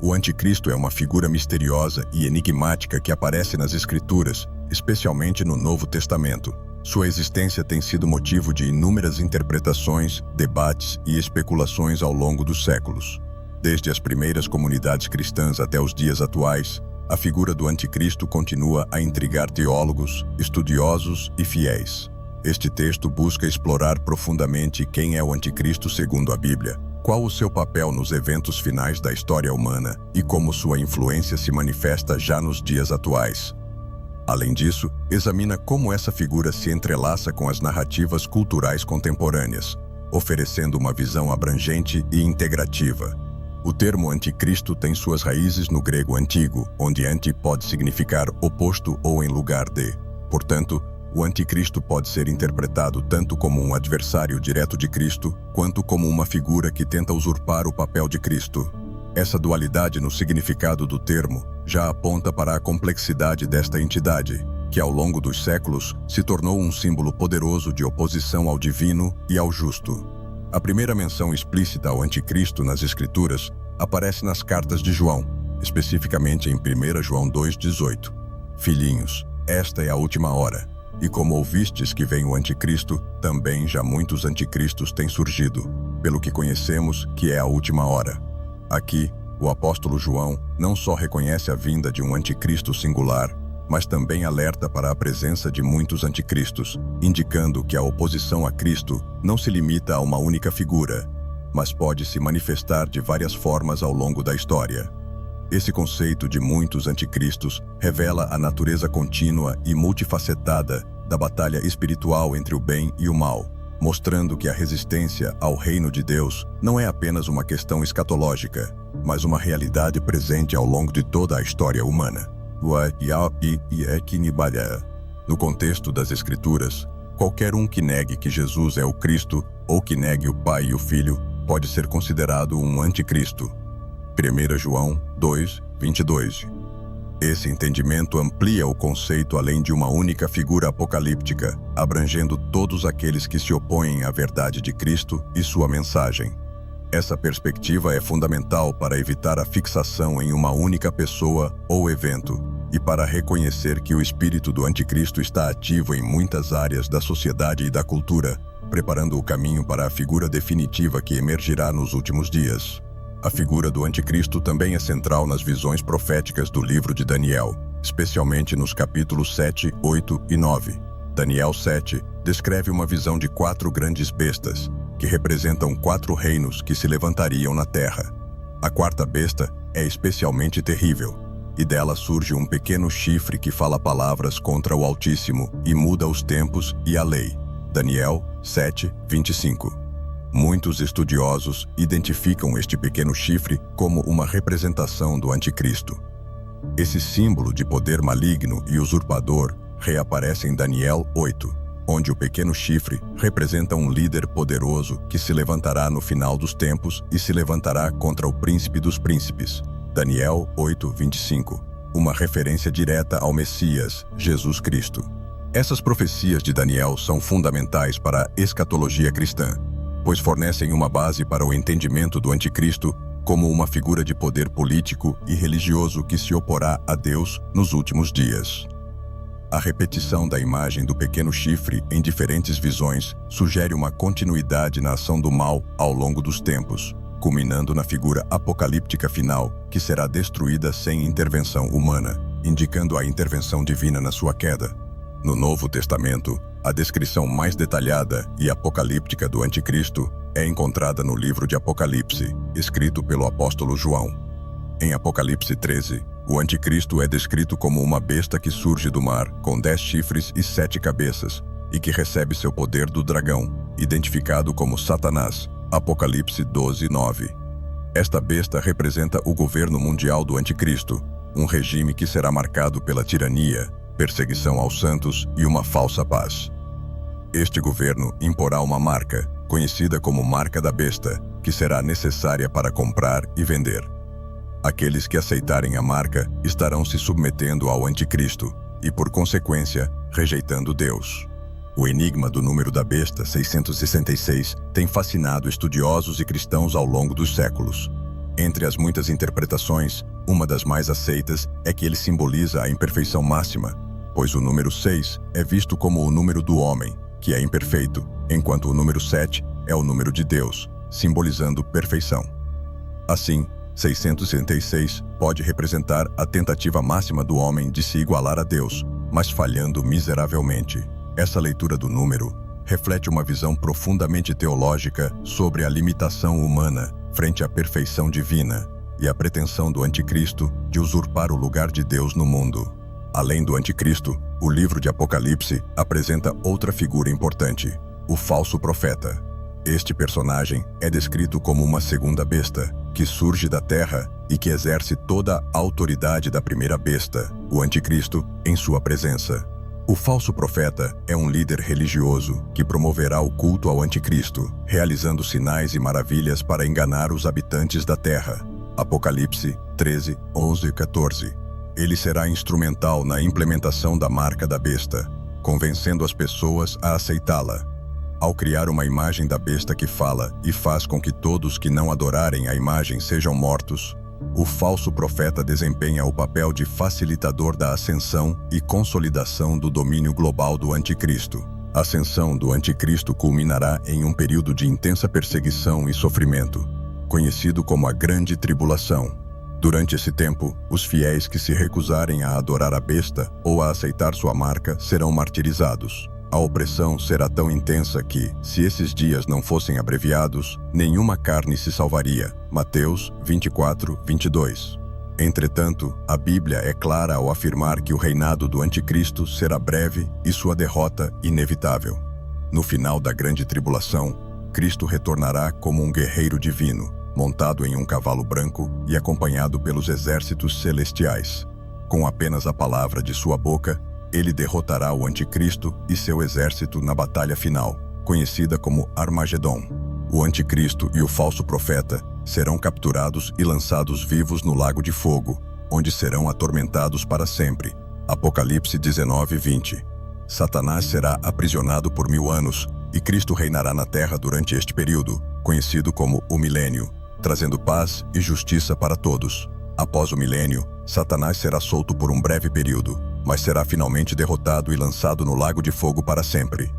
O anticristo é uma figura misteriosa e enigmática que aparece nas Escrituras, especialmente no Novo Testamento. Sua existência tem sido motivo de inúmeras interpretações, debates e especulações ao longo dos séculos. Desde as primeiras comunidades cristãs até os dias atuais, a figura do anticristo continua a intrigar teólogos, estudiosos e fiéis. Este texto busca explorar profundamente quem é o anticristo segundo a Bíblia, qual o seu papel nos eventos finais da história humana e como sua influência se manifesta já nos dias atuais. Além disso, examina como essa figura se entrelaça com as narrativas culturais contemporâneas, oferecendo uma visão abrangente e integrativa. O termo anticristo tem suas raízes no grego antigo, onde anti pode significar oposto ou em lugar de. Portanto, o anticristo pode ser interpretado tanto como um adversário direto de Cristo, quanto como uma figura que tenta usurpar o papel de Cristo. Essa dualidade no significado do termo já aponta para a complexidade desta entidade, que ao longo dos séculos se tornou um símbolo poderoso de oposição ao divino e ao justo. A primeira menção explícita ao anticristo nas Escrituras aparece nas cartas de João, especificamente em 1 João 2,18. Filhinhos, esta é a última hora. E como ouvistes que vem o anticristo, também já muitos anticristos têm surgido, pelo que conhecemos que é a última hora. Aqui, o apóstolo João não só reconhece a vinda de um anticristo singular, mas também alerta para a presença de muitos anticristos, indicando que a oposição a Cristo não se limita a uma única figura, mas pode se manifestar de várias formas ao longo da história. Esse conceito de muitos anticristos revela a natureza contínua e multifacetada da batalha espiritual entre o bem e o mal, mostrando que a resistência ao reino de Deus não é apenas uma questão escatológica, mas uma realidade presente ao longo de toda a história humana. No contexto das Escrituras, qualquer um que negue que Jesus é o Cristo ou que negue o Pai e o Filho pode ser considerado um anticristo. 1 João 2:22. Esse entendimento amplia o conceito além de uma única figura apocalíptica, abrangendo todos aqueles que se opõem à verdade de Cristo e sua mensagem. Essa perspectiva é fundamental para evitar a fixação em uma única pessoa ou evento e para reconhecer que o espírito do anticristo está ativo em muitas áreas da sociedade e da cultura, preparando o caminho para a figura definitiva que emergirá nos últimos dias. A figura do anticristo também é central nas visões proféticas do livro de Daniel, especialmente nos capítulos 7, 8 e 9. Daniel 7 descreve uma visão de 4 grandes bestas, que representam 4 reinos que se levantariam na terra. A quarta besta é especialmente terrível, e dela surge um pequeno chifre que fala palavras contra o Altíssimo e muda os tempos e a lei. Daniel 7:25. Muitos estudiosos identificam este pequeno chifre como uma representação do anticristo. Esse símbolo de poder maligno e usurpador reaparece em Daniel 8, onde o pequeno chifre representa um líder poderoso que se levantará no final dos tempos e se levantará contra o príncipe dos príncipes. Daniel 8:25, uma referência direta ao Messias, Jesus Cristo. Essas profecias de Daniel são fundamentais para a escatologia cristã, pois fornecem uma base para o entendimento do anticristo como uma figura de poder político e religioso que se oporá a Deus nos últimos dias. A repetição da imagem do pequeno chifre em diferentes visões sugere uma continuidade na ação do mal ao longo dos tempos, culminando na figura apocalíptica final, que será destruída sem intervenção humana, indicando a intervenção divina na sua queda. No Novo Testamento, a descrição mais detalhada e apocalíptica do anticristo é encontrada no livro de Apocalipse, escrito pelo apóstolo João. Em Apocalipse 13, o anticristo é descrito como uma besta que surge do mar, com 10 chifres e 7 cabeças, e que recebe seu poder do dragão, identificado como Satanás. Apocalipse 12:9. Esta besta representa o governo mundial do anticristo, um regime que será marcado pela tirania, perseguição aos santos e uma falsa paz. Este governo imporá uma marca, conhecida como marca da besta, que será necessária para comprar e vender. Aqueles que aceitarem a marca estarão se submetendo ao anticristo e, por consequência, rejeitando Deus. O enigma do número da besta, 666, tem fascinado estudiosos e cristãos ao longo dos séculos. Entre as muitas interpretações, uma das mais aceitas é que ele simboliza a imperfeição máxima, pois o número 6 é visto como o número do homem, que é imperfeito, enquanto o número 7 é o número de Deus, simbolizando perfeição. Assim, 666 pode representar a tentativa máxima do homem de se igualar a Deus, mas falhando miseravelmente. Essa leitura do número reflete uma visão profundamente teológica sobre a limitação humana frente à perfeição divina e a pretensão do anticristo de usurpar o lugar de Deus no mundo. Além do anticristo, o livro de Apocalipse apresenta outra figura importante, o falso profeta. Este personagem é descrito como uma segunda besta, que surge da terra e que exerce toda a autoridade da primeira besta, o anticristo, em sua presença. O falso profeta é um líder religioso que promoverá o culto ao anticristo, realizando sinais e maravilhas para enganar os habitantes da terra. Apocalipse 13, 11 e 14. Ele será instrumental na implementação da marca da besta, convencendo as pessoas a aceitá-la. Ao criar uma imagem da besta que fala e faz com que todos que não adorarem a imagem sejam mortos, o falso profeta desempenha o papel de facilitador da ascensão e consolidação do domínio global do anticristo. A ascensão do anticristo culminará em um período de intensa perseguição e sofrimento, conhecido como a Grande Tribulação. Durante esse tempo, os fiéis que se recusarem a adorar a besta ou a aceitar sua marca serão martirizados. A opressão será tão intensa que, se esses dias não fossem abreviados, nenhuma carne se salvaria. Mateus 24, 22. Entretanto, a Bíblia é clara ao afirmar que o reinado do anticristo será breve e sua derrota inevitável. No final da grande tribulação, Cristo retornará como um guerreiro divino, montado em um cavalo branco e acompanhado pelos exércitos celestiais. Com apenas a palavra de sua boca, ele derrotará o anticristo e seu exército na batalha final, conhecida como Armagedon. O anticristo e o falso profeta serão capturados e lançados vivos no lago de fogo, onde serão atormentados para sempre. Apocalipse 19, 20. Satanás será aprisionado por 1000 anos e Cristo reinará na terra durante este período, conhecido como o milênio, trazendo paz e justiça para todos. Após o milênio, Satanás será solto por um breve período, mas será finalmente derrotado e lançado no lago de fogo para sempre.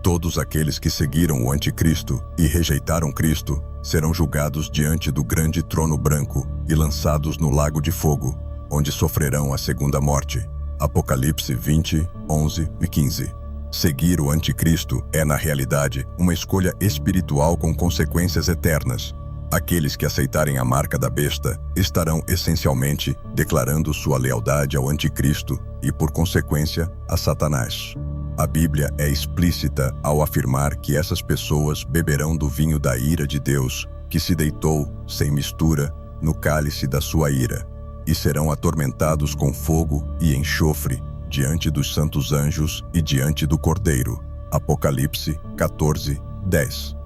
Todos aqueles que seguiram o anticristo e rejeitaram Cristo serão julgados diante do grande trono branco e lançados no lago de fogo, onde sofrerão a segunda morte. Apocalipse 20, 11 e 15. Seguir o anticristo é, na realidade, uma escolha espiritual com consequências eternas. Aqueles que aceitarem a marca da besta estarão essencialmente declarando sua lealdade ao anticristo e, por consequência, a Satanás. A Bíblia é explícita ao afirmar que essas pessoas beberão do vinho da ira de Deus, que se deitou, sem mistura, no cálice da sua ira, e serão atormentados com fogo e enxofre diante dos santos anjos e diante do Cordeiro. Apocalipse 14, 10.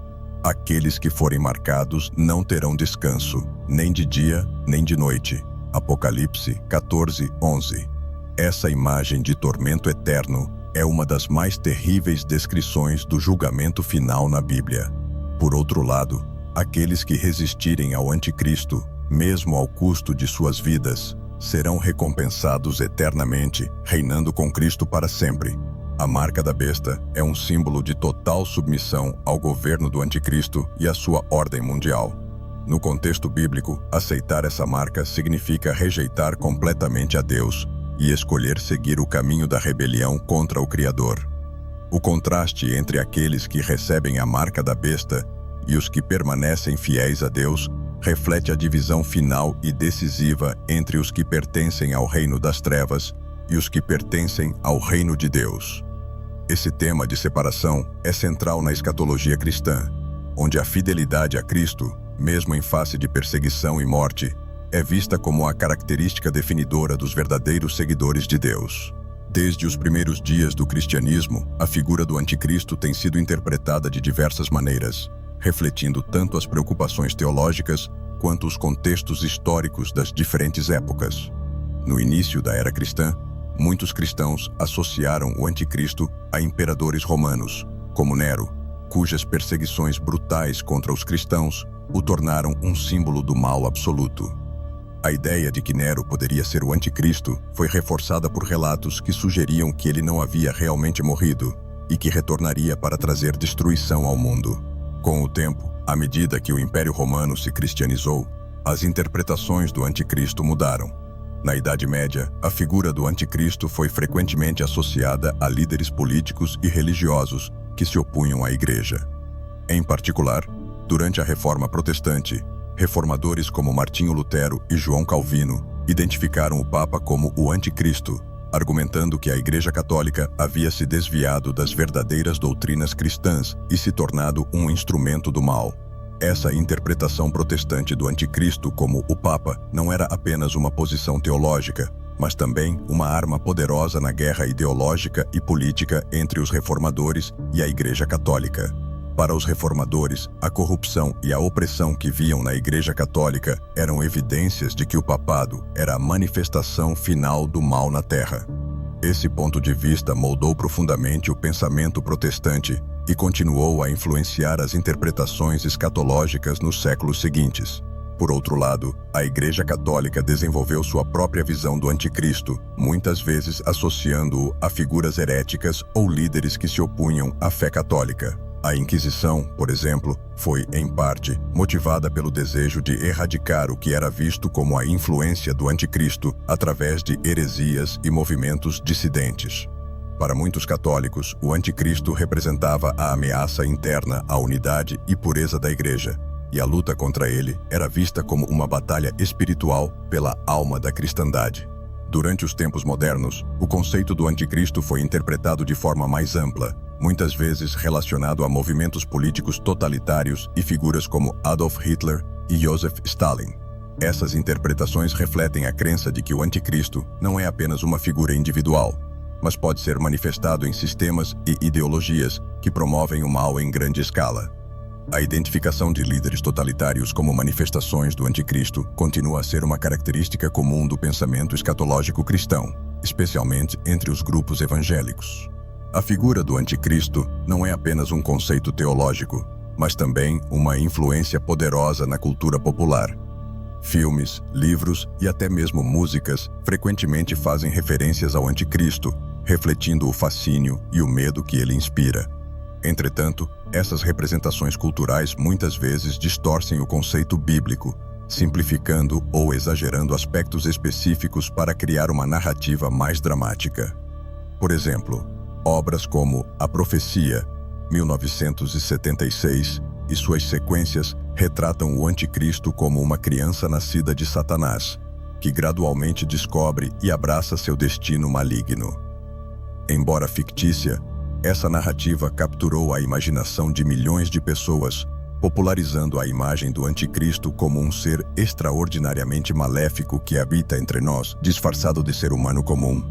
Aqueles que forem marcados não terão descanso, nem de dia, nem de noite. Apocalipse 14, 11. Essa imagem de tormento eterno é uma das mais terríveis descrições do julgamento final na Bíblia. Por outro lado, aqueles que resistirem ao anticristo, mesmo ao custo de suas vidas, serão recompensados eternamente, reinando com Cristo para sempre. A marca da besta é um símbolo de total submissão ao governo do anticristo e à sua ordem mundial. No contexto bíblico, aceitar essa marca significa rejeitar completamente a Deus e escolher seguir o caminho da rebelião contra o Criador. O contraste entre aqueles que recebem a marca da besta e os que permanecem fiéis a Deus reflete a divisão final e decisiva entre os que pertencem ao reino das trevas e os que pertencem ao reino de Deus. Esse tema de separação é central na escatologia cristã, onde a fidelidade a Cristo, mesmo em face de perseguição e morte, é vista como a característica definidora dos verdadeiros seguidores de Deus. Desde os primeiros dias do cristianismo, a figura do anticristo tem sido interpretada de diversas maneiras, refletindo tanto as preocupações teológicas quanto os contextos históricos das diferentes épocas. No início da era cristã, muitos cristãos associaram o anticristo a imperadores romanos, como Nero, cujas perseguições brutais contra os cristãos o tornaram um símbolo do mal absoluto. A ideia de que Nero poderia ser o anticristo foi reforçada por relatos que sugeriam que ele não havia realmente morrido e que retornaria para trazer destruição ao mundo. Com o tempo, à medida que o Império Romano se cristianizou, as interpretações do anticristo mudaram. Na Idade Média, a figura do anticristo foi frequentemente associada a líderes políticos e religiosos que se opunham à Igreja. Em particular, durante a Reforma Protestante, reformadores como Martinho Lutero e João Calvino identificaram o Papa como o anticristo, argumentando que a Igreja Católica havia se desviado das verdadeiras doutrinas cristãs e se tornado um instrumento do mal. Essa interpretação protestante do anticristo como o Papa não era apenas uma posição teológica, mas também uma arma poderosa na guerra ideológica e política entre os reformadores e a Igreja Católica. Para os reformadores, a corrupção e a opressão que viam na Igreja Católica eram evidências de que o papado era a manifestação final do mal na Terra. Esse ponto de vista moldou profundamente o pensamento protestante e continuou a influenciar as interpretações escatológicas nos séculos seguintes. Por outro lado, a Igreja Católica desenvolveu sua própria visão do anticristo, muitas vezes associando-o a figuras heréticas ou líderes que se opunham à fé católica. A Inquisição, por exemplo, foi, em parte, motivada pelo desejo de erradicar o que era visto como a influência do anticristo através de heresias e movimentos dissidentes. Para muitos católicos, o anticristo representava a ameaça interna à unidade e pureza da Igreja, e a luta contra ele era vista como uma batalha espiritual pela alma da cristandade. Durante os tempos modernos, o conceito do anticristo foi interpretado de forma mais ampla, muitas vezes relacionado a movimentos políticos totalitários e figuras como Adolf Hitler e Joseph Stalin. Essas interpretações refletem a crença de que o anticristo não é apenas uma figura individual, mas pode ser manifestado em sistemas e ideologias que promovem o mal em grande escala. A identificação de líderes totalitários como manifestações do anticristo continua a ser uma característica comum do pensamento escatológico cristão, especialmente entre os grupos evangélicos. A figura do anticristo não é apenas um conceito teológico, mas também uma influência poderosa na cultura popular. Filmes, livros e até mesmo músicas frequentemente fazem referências ao anticristo, refletindo o fascínio e o medo que ele inspira. Entretanto, essas representações culturais muitas vezes distorcem o conceito bíblico, simplificando ou exagerando aspectos específicos para criar uma narrativa mais dramática. Por exemplo, obras como A Profecia, 1976, e suas sequências retratam o anticristo como uma criança nascida de Satanás, que gradualmente descobre e abraça seu destino maligno. Embora fictícia, essa narrativa capturou a imaginação de milhões de pessoas, popularizando a imagem do anticristo como um ser extraordinariamente maléfico que habita entre nós, disfarçado de ser humano comum.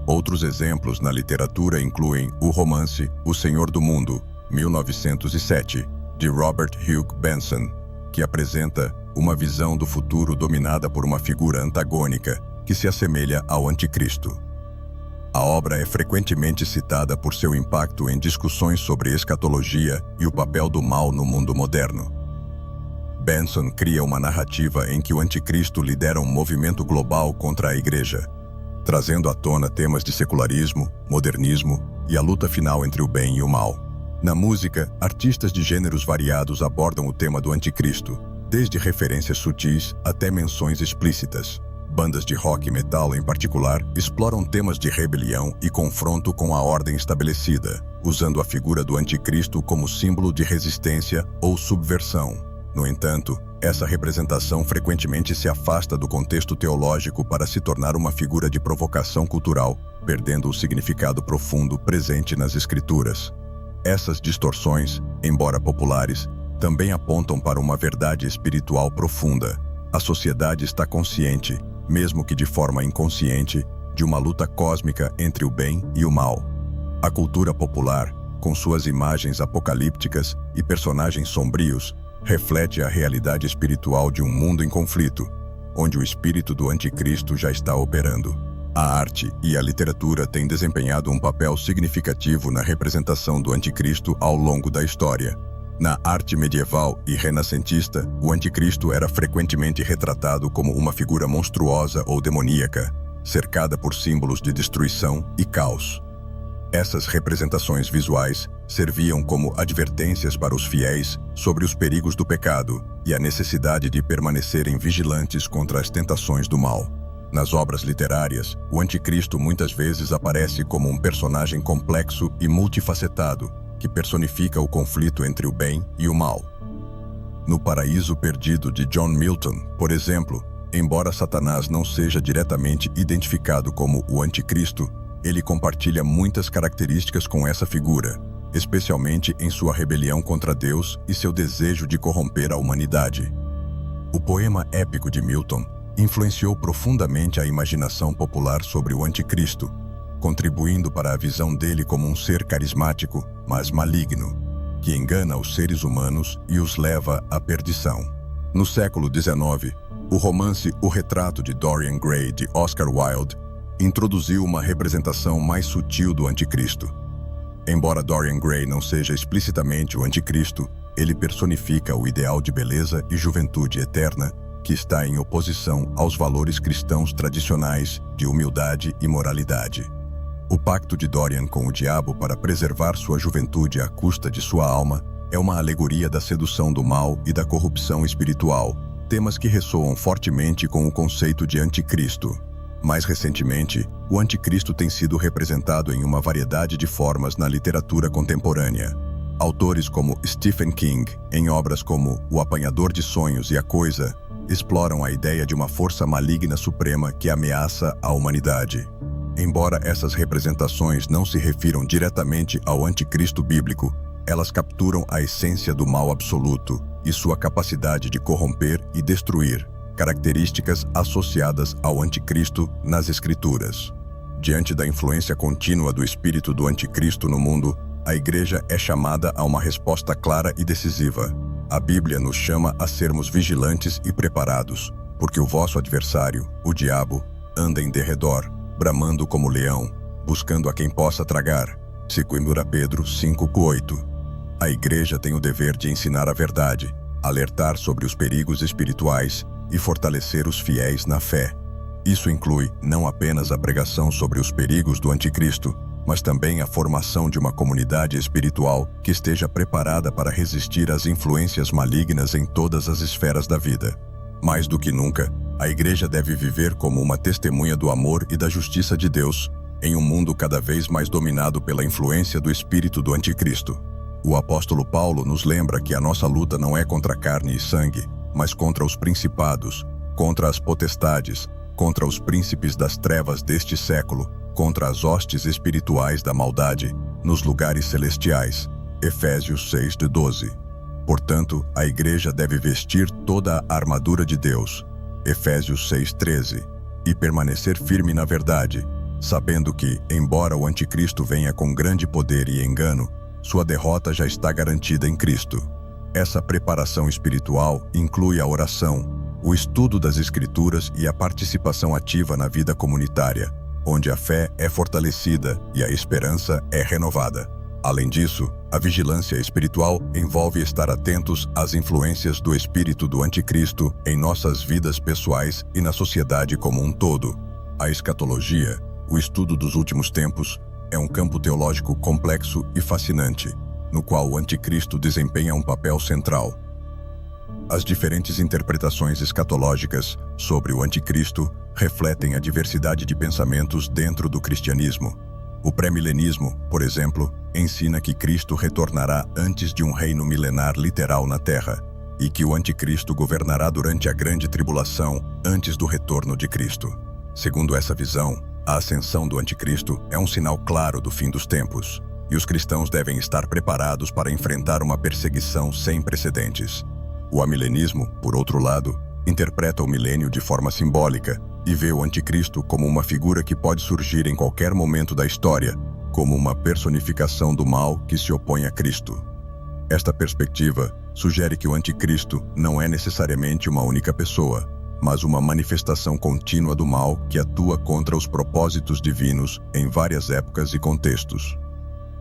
Outros exemplos na literatura incluem o romance O Senhor do Mundo, 1907, de Robert Hugh Benson, que apresenta uma visão do futuro dominada por uma figura antagônica que se assemelha ao anticristo. A obra é frequentemente citada por seu impacto em discussões sobre escatologia e o papel do mal no mundo moderno. Benson cria uma narrativa em que o anticristo lidera um movimento global contra a Igreja, trazendo à tona temas de secularismo, modernismo e a luta final entre o bem e o mal. Na música, artistas de gêneros variados abordam o tema do anticristo, desde referências sutis até menções explícitas. Bandas de rock e metal, em particular, exploram temas de rebelião e confronto com a ordem estabelecida, usando a figura do anticristo como símbolo de resistência ou subversão. No entanto, essa representação frequentemente se afasta do contexto teológico para se tornar uma figura de provocação cultural, perdendo o significado profundo presente nas Escrituras. Essas distorções, embora populares, também apontam para uma verdade espiritual profunda. A sociedade está consciente, mesmo que de forma inconsciente, de uma luta cósmica entre o bem e o mal. A cultura popular, com suas imagens apocalípticas e personagens sombrios, reflete a realidade espiritual de um mundo em conflito, onde o espírito do anticristo já está operando. A arte e a literatura têm desempenhado um papel significativo na representação do anticristo ao longo da história. Na arte medieval e renascentista, o anticristo era frequentemente retratado como uma figura monstruosa ou demoníaca, cercada por símbolos de destruição e caos. Essas representações visuais serviam como advertências para os fiéis sobre os perigos do pecado e a necessidade de permanecerem vigilantes contra as tentações do mal. Nas obras literárias, o anticristo muitas vezes aparece como um personagem complexo e multifacetado, que personifica o conflito entre o bem e o mal. No Paraíso Perdido de John Milton, por exemplo, embora Satanás não seja diretamente identificado como o anticristo, ele compartilha muitas características com essa figura, especialmente em sua rebelião contra Deus e seu desejo de corromper a humanidade. O poema épico de Milton influenciou profundamente a imaginação popular sobre o anticristo, contribuindo para a visão dele como um ser carismático, mas maligno, que engana os seres humanos e os leva à perdição. No século XIX, o romance O Retrato de Dorian Gray, de Oscar Wilde, introduziu uma representação mais sutil do anticristo. Embora Dorian Gray não seja explicitamente o anticristo, ele personifica o ideal de beleza e juventude eterna que está em oposição aos valores cristãos tradicionais de humildade e moralidade. O pacto de Dorian com o diabo para preservar sua juventude à custa de sua alma é uma alegoria da sedução do mal e da corrupção espiritual, temas que ressoam fortemente com o conceito de anticristo. Mais recentemente, o anticristo tem sido representado em uma variedade de formas na literatura contemporânea. Autores como Stephen King, em obras como O Apanhador de Sonhos e A Coisa, exploram a ideia de uma força maligna suprema que ameaça a humanidade. Embora essas representações não se refiram diretamente ao anticristo bíblico, elas capturam a essência do mal absoluto e sua capacidade de corromper e destruir, características associadas ao anticristo nas Escrituras. Diante da influência contínua do espírito do anticristo no mundo, a Igreja é chamada a uma resposta clara e decisiva. A Bíblia nos chama a sermos vigilantes e preparados, porque o vosso adversário, o diabo, anda em derredor, bramando como leão, buscando a quem possa tragar. 2 Pedro 5:8. A Igreja tem o dever de ensinar a verdade, alertar sobre os perigos espirituais e fortalecer os fiéis na fé. Isso inclui não apenas a pregação sobre os perigos do anticristo, mas também a formação de uma comunidade espiritual que esteja preparada para resistir às influências malignas em todas as esferas da vida. Mais do que nunca, a Igreja deve viver como uma testemunha do amor e da justiça de Deus, em um mundo cada vez mais dominado pela influência do espírito do anticristo. O apóstolo Paulo nos lembra que a nossa luta não é contra carne e sangue, mas contra os principados, contra as potestades, contra os príncipes das trevas deste século, contra as hostes espirituais da maldade, nos lugares celestiais. Efésios 6:12. Portanto, a Igreja deve vestir toda a armadura de Deus, Efésios 6:13, e permanecer firme na verdade, sabendo que, embora o anticristo venha com grande poder e engano, sua derrota já está garantida em Cristo. Essa preparação espiritual inclui a oração, o estudo das Escrituras e a participação ativa na vida comunitária, onde a fé é fortalecida e a esperança é renovada. Além disso, a vigilância espiritual envolve estar atentos às influências do espírito do anticristo em nossas vidas pessoais e na sociedade como um todo. A escatologia, o estudo dos últimos tempos, é um campo teológico complexo e fascinante, no qual o anticristo desempenha um papel central. As diferentes interpretações escatológicas sobre o anticristo refletem a diversidade de pensamentos dentro do cristianismo. O pré-milenismo, por exemplo, ensina que Cristo retornará antes de um reino milenar literal na Terra, e que o anticristo governará durante a grande tribulação antes do retorno de Cristo. Segundo essa visão, a ascensão do anticristo é um sinal claro do fim dos tempos, e os cristãos devem estar preparados para enfrentar uma perseguição sem precedentes. O amilenismo, por outro lado, interpreta o milênio de forma simbólica e vê o anticristo como uma figura que pode surgir em qualquer momento da história, como uma personificação do mal que se opõe a Cristo. Esta perspectiva sugere que o anticristo não é necessariamente uma única pessoa, mas uma manifestação contínua do mal que atua contra os propósitos divinos em várias épocas e contextos.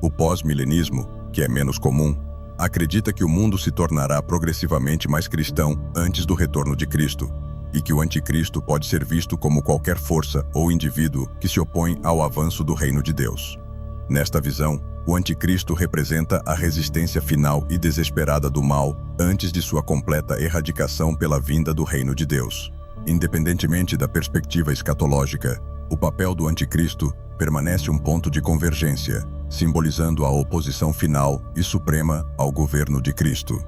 O pós-milenismo, que é menos comum, acredita que o mundo se tornará progressivamente mais cristão antes do retorno de Cristo, e que o anticristo pode ser visto como qualquer força ou indivíduo que se opõe ao avanço do reino de Deus. Nesta visão, o anticristo representa a resistência final e desesperada do mal antes de sua completa erradicação pela vinda do reino de Deus. Independentemente da perspectiva escatológica, o papel do anticristo permanece um ponto de convergência, simbolizando a oposição final e suprema ao governo de Cristo.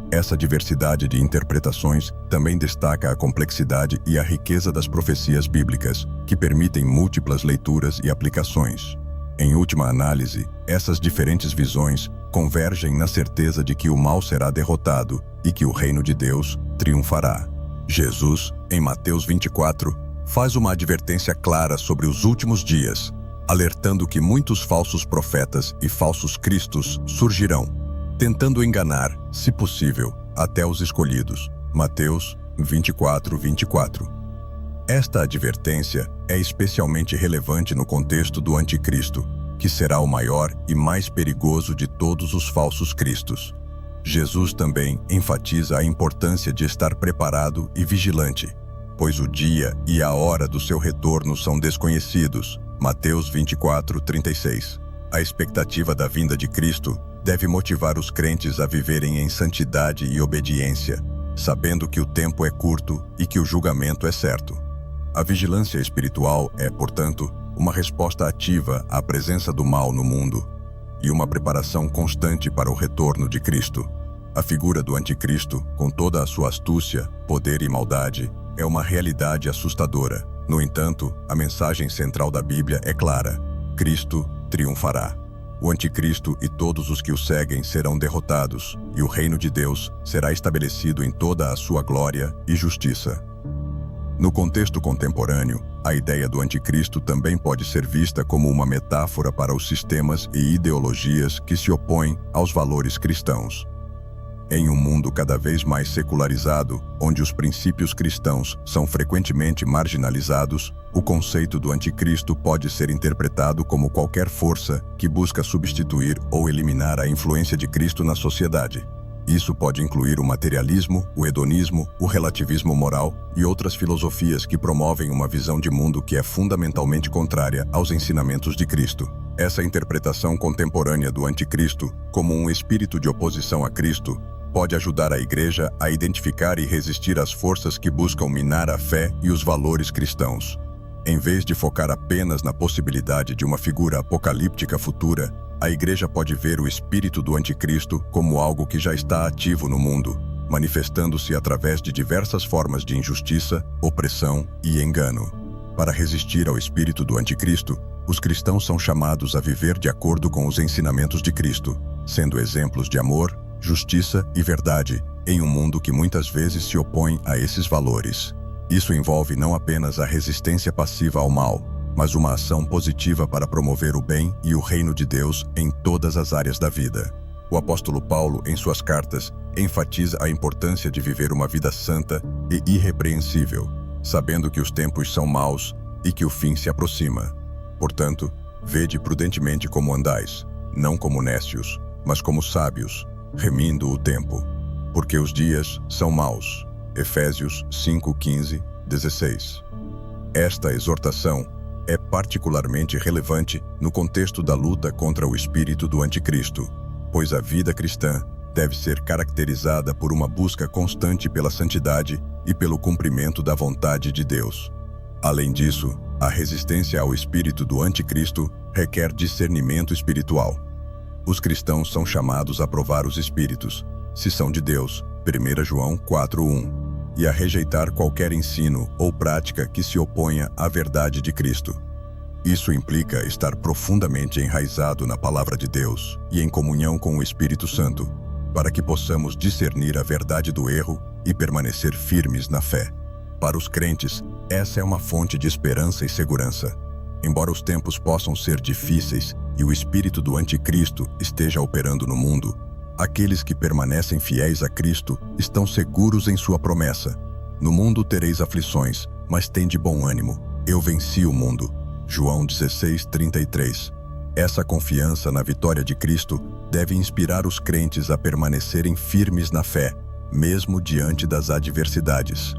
Essa diversidade de interpretações também destaca a complexidade e a riqueza das profecias bíblicas, que permitem múltiplas leituras e aplicações. Em última análise, essas diferentes visões convergem na certeza de que o mal será derrotado e que o reino de Deus triunfará. Jesus, em Mateus 24, faz uma advertência clara sobre os últimos dias, alertando que muitos falsos profetas e falsos cristos surgirão, tentando enganar, se possível, até os escolhidos. Mateus 24:24. Esta advertência é especialmente relevante no contexto do anticristo, que será o maior e mais perigoso de todos os falsos cristos. Jesus também enfatiza a importância de estar preparado e vigilante, pois o dia e a hora do seu retorno são desconhecidos. Mateus 24:36. A expectativa da vinda de Cristo deve motivar os crentes a viverem em santidade e obediência, sabendo que o tempo é curto e que o julgamento é certo. A vigilância espiritual é, portanto, uma resposta ativa à presença do mal no mundo e uma preparação constante para o retorno de Cristo. A figura do anticristo, com toda a sua astúcia, poder e maldade, é uma realidade assustadora. No entanto, a mensagem central da Bíblia é clara: Cristo triunfará. O anticristo e todos os que o seguem serão derrotados, e o reino de Deus será estabelecido em toda a sua glória e justiça. No contexto contemporâneo, a ideia do anticristo também pode ser vista como uma metáfora para os sistemas e ideologias que se opõem aos valores cristãos. Em um mundo cada vez mais secularizado, onde os princípios cristãos são frequentemente marginalizados, o conceito do anticristo pode ser interpretado como qualquer força que busca substituir ou eliminar a influência de Cristo na sociedade. Isso pode incluir o materialismo, o hedonismo, o relativismo moral e outras filosofias que promovem uma visão de mundo que é fundamentalmente contrária aos ensinamentos de Cristo. Essa interpretação contemporânea do anticristo, como um espírito de oposição a Cristo, pode ajudar a Igreja a identificar e resistir às forças que buscam minar a fé e os valores cristãos. Em vez de focar apenas na possibilidade de uma figura apocalíptica futura, a Igreja pode ver o espírito do anticristo como algo que já está ativo no mundo, manifestando-se através de diversas formas de injustiça, opressão e engano. Para resistir ao espírito do anticristo, os cristãos são chamados a viver de acordo com os ensinamentos de Cristo, sendo exemplos de amor, justiça e verdade em um mundo que muitas vezes se opõe a esses valores. Isso envolve não apenas a resistência passiva ao mal, mas uma ação positiva para promover o bem e o reino de Deus em todas as áreas da vida. O apóstolo Paulo, em suas cartas, enfatiza a importância de viver uma vida santa e irrepreensível, sabendo que os tempos são maus e que o fim se aproxima. Portanto, vede prudentemente como andais, não como néscios, mas como sábios, remindo o tempo, porque os dias são maus. Efésios 5:15-16. Esta exortação é particularmente relevante no contexto da luta contra o espírito do anticristo, pois a vida cristã deve ser caracterizada por uma busca constante pela santidade e pelo cumprimento da vontade de Deus. Além disso, a resistência ao espírito do anticristo requer discernimento espiritual. Os cristãos são chamados a provar os espíritos, se são de Deus, 1 João 4:1, e a rejeitar qualquer ensino ou prática que se oponha à verdade de Cristo. Isso implica estar profundamente enraizado na Palavra de Deus e em comunhão com o Espírito Santo, para que possamos discernir a verdade do erro e permanecer firmes na fé. Para os crentes, essa é uma fonte de esperança e segurança. Embora os tempos possam ser difíceis e o espírito do anticristo esteja operando no mundo, aqueles que permanecem fiéis a Cristo estão seguros em sua promessa. No mundo tereis aflições, mas tende bom ânimo. Eu venci o mundo. João 16:33. Essa confiança na vitória de Cristo deve inspirar os crentes a permanecerem firmes na fé, mesmo diante das adversidades.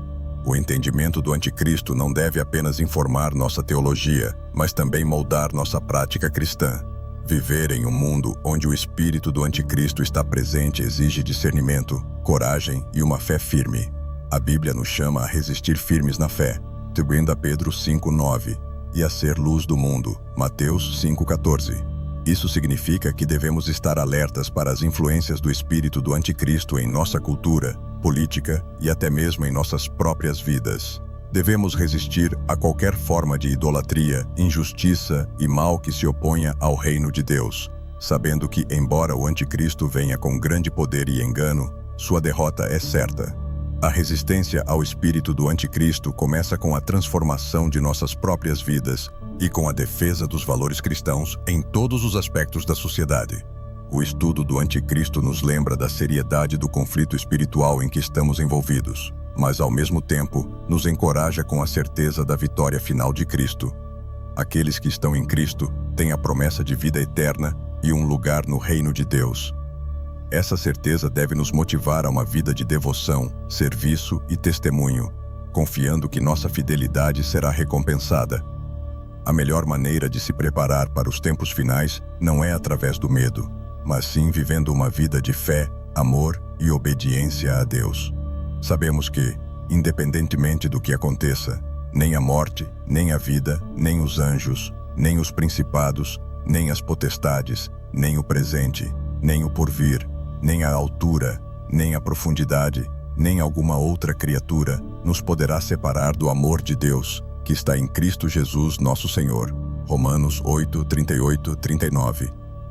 O entendimento do anticristo não deve apenas informar nossa teologia, mas também moldar nossa prática cristã. Viver em um mundo onde o espírito do anticristo está presente exige discernimento, coragem e uma fé firme. A Bíblia nos chama a resistir firmes na fé, 2 Pedro 5:9, e a ser luz do mundo, Mateus 5:14. Isso significa que devemos estar alertas para as influências do espírito do anticristo em nossa cultura, política e até mesmo em nossas próprias vidas. Devemos resistir a qualquer forma de idolatria, injustiça e mal que se oponha ao reino de Deus, sabendo que, embora o anticristo venha com grande poder e engano, sua derrota é certa. A resistência ao espírito do anticristo começa com a transformação de nossas próprias vidas e com a defesa dos valores cristãos em todos os aspectos da sociedade. O estudo do anticristo nos lembra da seriedade do conflito espiritual em que estamos envolvidos, mas ao mesmo tempo nos encoraja com a certeza da vitória final de Cristo. Aqueles que estão em Cristo têm a promessa de vida eterna e um lugar no reino de Deus. Essa certeza deve nos motivar a uma vida de devoção, serviço e testemunho, confiando que nossa fidelidade será recompensada. A melhor maneira de se preparar para os tempos finais não é através do medo, mas sim vivendo uma vida de fé, amor e obediência a Deus. Sabemos que, independentemente do que aconteça, nem a morte, nem a vida, nem os anjos, nem os principados, nem as potestades, nem o presente, nem o porvir, nem a altura, nem a profundidade, nem alguma outra criatura nos poderá separar do amor de Deus, que está em Cristo Jesus nosso Senhor. Romanos 8, 38, 39.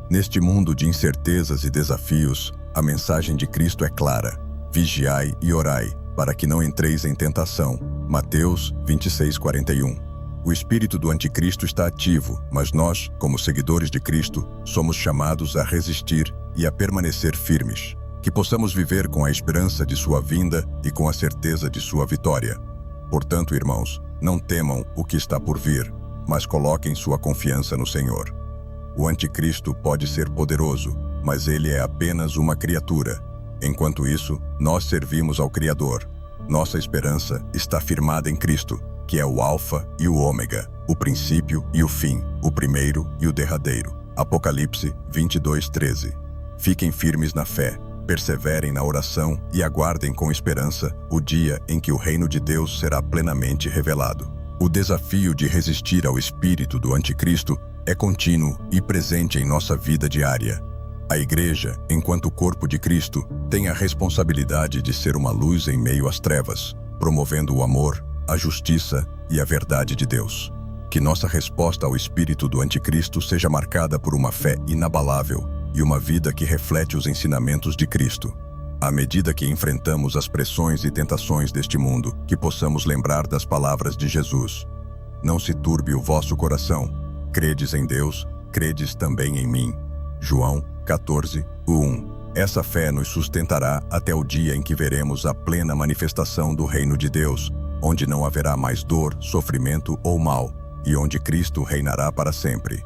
Neste mundo de incertezas e desafios, a mensagem de Cristo é clara: vigiai e orai, para que não entreis em tentação. Mateus 26, 41. O espírito do anticristo está ativo, mas nós, como seguidores de Cristo, somos chamados a resistir e a permanecer firmes. Que possamos viver com a esperança de sua vinda e com a certeza de sua vitória. Portanto, irmãos, não temam o que está por vir, mas coloquem sua confiança no Senhor. O anticristo pode ser poderoso, mas ele é apenas uma criatura. Enquanto isso, nós servimos ao Criador. Nossa esperança está firmada em Cristo, que é o Alfa e o Ômega, o princípio e o fim, o primeiro e o derradeiro. Apocalipse 22:13. Fiquem firmes na fé, perseverem na oração e aguardem com esperança o dia em que o reino de Deus será plenamente revelado. O desafio de resistir ao espírito do anticristo é contínuo e presente em nossa vida diária. A Igreja, enquanto corpo de Cristo, tem a responsabilidade de ser uma luz em meio às trevas, promovendo o amor, a justiça e a verdade de Deus. Que nossa resposta ao espírito do anticristo seja marcada por uma fé inabalável e uma vida que reflete os ensinamentos de Cristo. À medida que enfrentamos as pressões e tentações deste mundo, que possamos lembrar das palavras de Jesus: não se turbe o vosso coração. Credes em Deus, credes também em mim. João 14:1. Essa fé nos sustentará até o dia em que veremos a plena manifestação do reino de Deus, onde não haverá mais dor, sofrimento ou mal, e onde Cristo reinará para sempre.